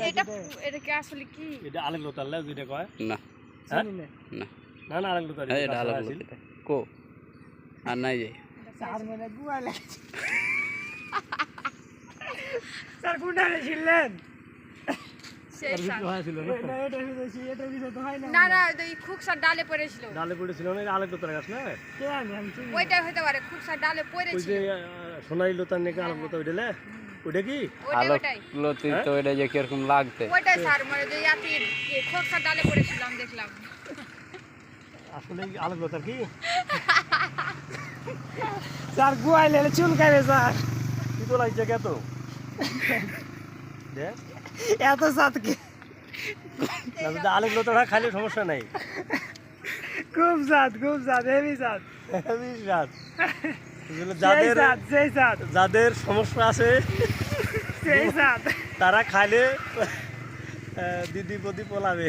এটা এটা কি আসলে কি এটা আলেক লতার লে যেটা কয় না চিনি না না না আলেক লতার এটা আলাগ লতা কো আর নাই যে স্যার মানে গুয়া লাগছে স্যার কোনটা ছিলেন সেই সার হয়েছিল না এটা বিষয় তো হয় না না না ওই খুকসার ডালে পড়েছিল ডালে পড়েছিল না এটা আলেক লতার গাছ না কে আমি চিনি ওইটা হতে পারে খুকসার ডালে ওই পড়েছিল যে সোনালী লতার নাকি আলেক লতা ওইটা ওইটা কি আলোক ওইটাই লতি তো এটা যে কিরকম লাগতে ওইটাই স্যার মানে যে ইয়াতি খুকসার ডালে পড়েছিলাম দেখলাম আসলে আলেক লতার কি স্যার গুয়া লেলে চুলকাবে স্যার কি তো লাগছে কত দেখ এত সাতকে আলেক লতাটা খাইলে সমস্যা নাই খুব সাত হেভি সাত হেভি স্বাদ। সেই সাত যাদের সমস্যা আছে সেই সাত তারা খাইলে দিদি প্রতি পলাবে।